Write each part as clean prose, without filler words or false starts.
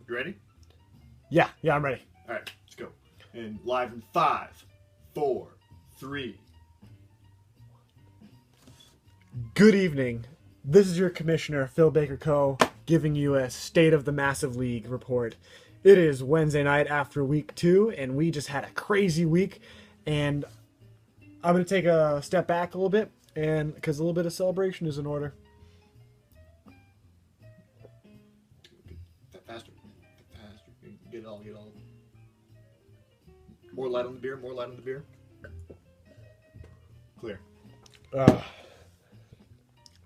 You ready? Yeah, I'm ready. All right, let's go. And live in 5, 4, 3. Good evening. This is your commissioner, Phil Baker Coe, giving you a State of the Massive League report. It is Wednesday night after week 2, and we just had a crazy week. And I'm going to take a step back a little bit, and because a little bit of celebration is in order. Faster. Faster. Get it all. More light on the beer. Clear.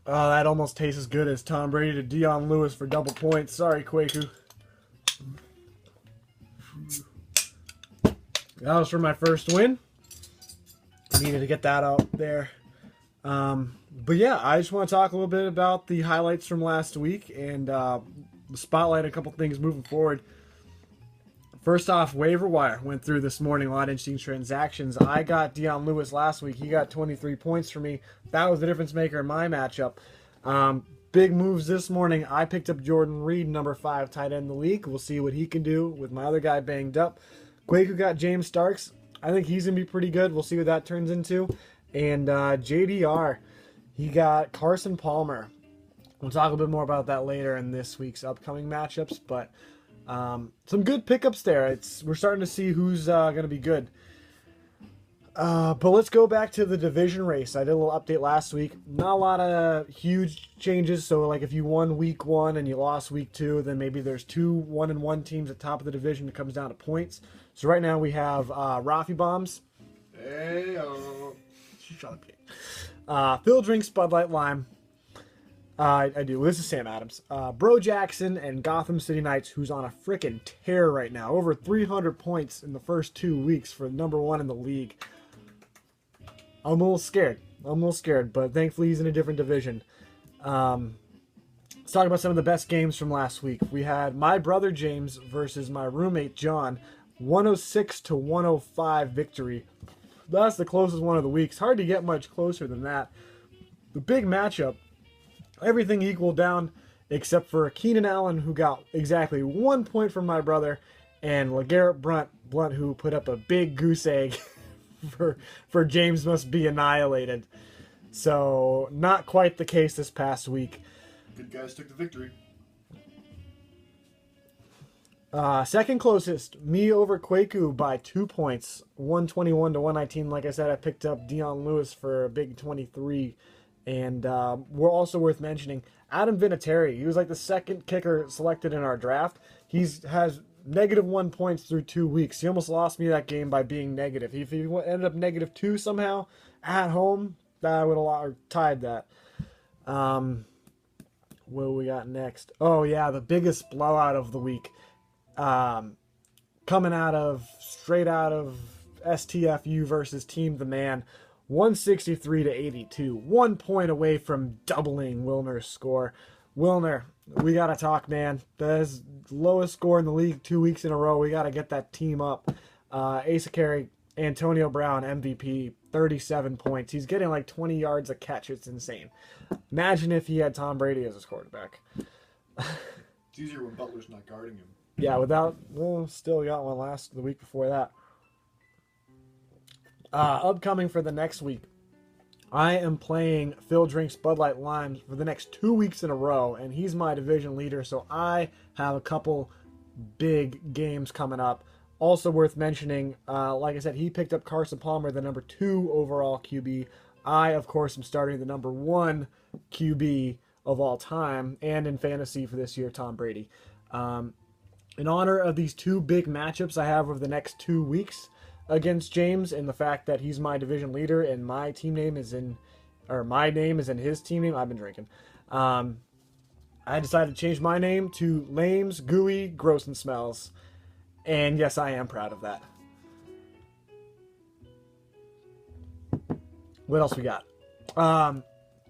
That almost tastes as good as Tom Brady to Dion Lewis for double points. Sorry, Kwaku. That was for my first win. Needed to get that out there. But yeah, I just want to talk a little bit about the highlights from last week and spotlight a couple things moving forward. First off, waiver wire went through this morning. A lot of interesting transactions. I got Dion Lewis last week. He got 23 points for me. That was the difference maker in my matchup. Big moves this morning. I picked up Jordan Reed, number 5 tight end in the league. We'll see what he can do with my other guy banged up. Quaker got James Starks. I think he's going to be pretty good. We'll see what that turns into. And JDR, he got Carson Palmer. We'll talk a bit more about that later in this week's upcoming matchups. But some good pickups there. We're starting to see who's going to be good. But let's go back to the division race. I did a little update last week. Not a lot of huge changes. So, like, if you won week 1 and you lost week 2, then maybe there's 2 1-1 teams at top of the division. It comes down to points. So right now we have Rafi Bombs. Hey, Shut up. Phil drinks Bud Light Lime. I do. This is Sam Adams. Bro Jackson and Gotham City Knights, who's on a freaking tear right now. Over 300 points in the first 2 weeks for number 1 in the league. I'm a little scared, but thankfully he's in a different division. Let's talk about some of the best games from last week. We had my brother James versus my roommate John. 106-105 victory. That's the closest one of the weeks. Hard to get much closer than that. The big matchup, everything equaled down except for Keenan Allen, who got exactly 1 point from my brother, and LeGarrette Blunt, who put up a big goose egg for James Must Be Annihilated. So, not quite the case this past week. good guys took the victory. Second closest, me over Kwaku by 2 points, 121-119. Like I said, I picked up Dion Lewis for a big 23. And we're also worth mentioning, Adam Vinatieri. He was like the second kicker selected in our draft. He has -1 points through 2 weeks. He almost lost me that game by being negative. If he ended up -2 somehow at home, that would have tied that. What do we got next? Oh, yeah, the biggest blowout of the week. Coming straight out of STFU versus Team the Man, 163-82, 1 point away from doubling Wilner's score. Wilner, we gotta talk, man. That's lowest score in the league 2 weeks in a row. We gotta get that team up. Asa Carey, Antonio Brown, MVP, 37 points. He's getting like 20 yards a catch. It's insane. Imagine if he had Tom Brady as his quarterback. It's easier when Butler's not guarding him. Yeah, still got one the week before that. Upcoming for the next week, I am playing Phil Drinks Bud Light Limes for the next 2 weeks in a row, and he's my division leader, so I have a couple big games coming up. Also worth mentioning, like I said, he picked up Carson Palmer, the number 2 overall QB. I, of course, am starting the number 1 QB of all time, and in fantasy for this year, Tom Brady. In honor of these 2 big matchups I have over the next 2 weeks against James, and the fact that he's my division leader and my name is in his team name, I've been drinking. I decided to change my name to Lames, Gooey, Gross and Smells. And yes, I am proud of that. What else we got?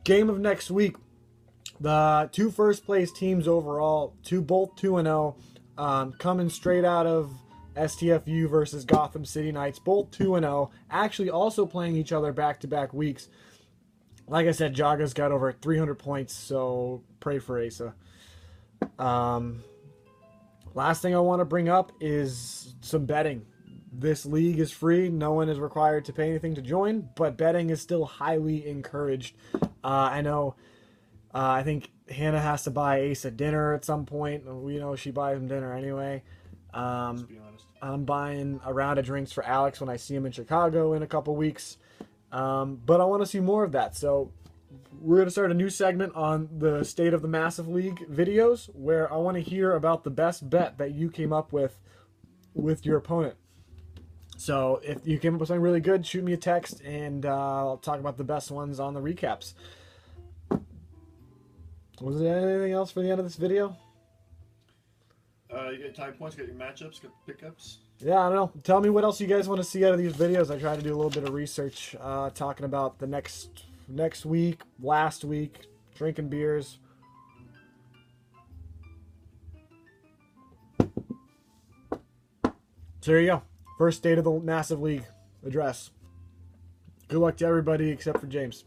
Game of next week. The 2 first place teams overall, both 2-0, coming straight out of STFU versus Gotham City Knights, both 2-0, actually also playing each other back-to-back weeks. Like I said, Jaga's got over 300 points, so pray for Asa. Last thing I want to bring up is some betting. This league is free. No one is required to pay anything to join, but betting is still highly encouraged. I know, I think Hannah has to buy Ace a dinner at some point. We know she buys him dinner anyway. Let's be honest. I'm buying a round of drinks for Alex when I see him in Chicago in a couple weeks. But I want to see more of that. So we're going to start a new segment on the State of the Massive League videos where I want to hear about the best bet that you came up with your opponent. So if you came up with something really good, shoot me a text and I'll talk about the best ones on the recaps. Was there anything else for the end of this video? You get time points, get your matchups, get pickups. Yeah, I don't know. Tell me what else you guys want to see out of these videos. I try to do a little bit of research, talking about the next week, last week, drinking beers. So there you go. First State of the Massive League address. Good luck to everybody except for James.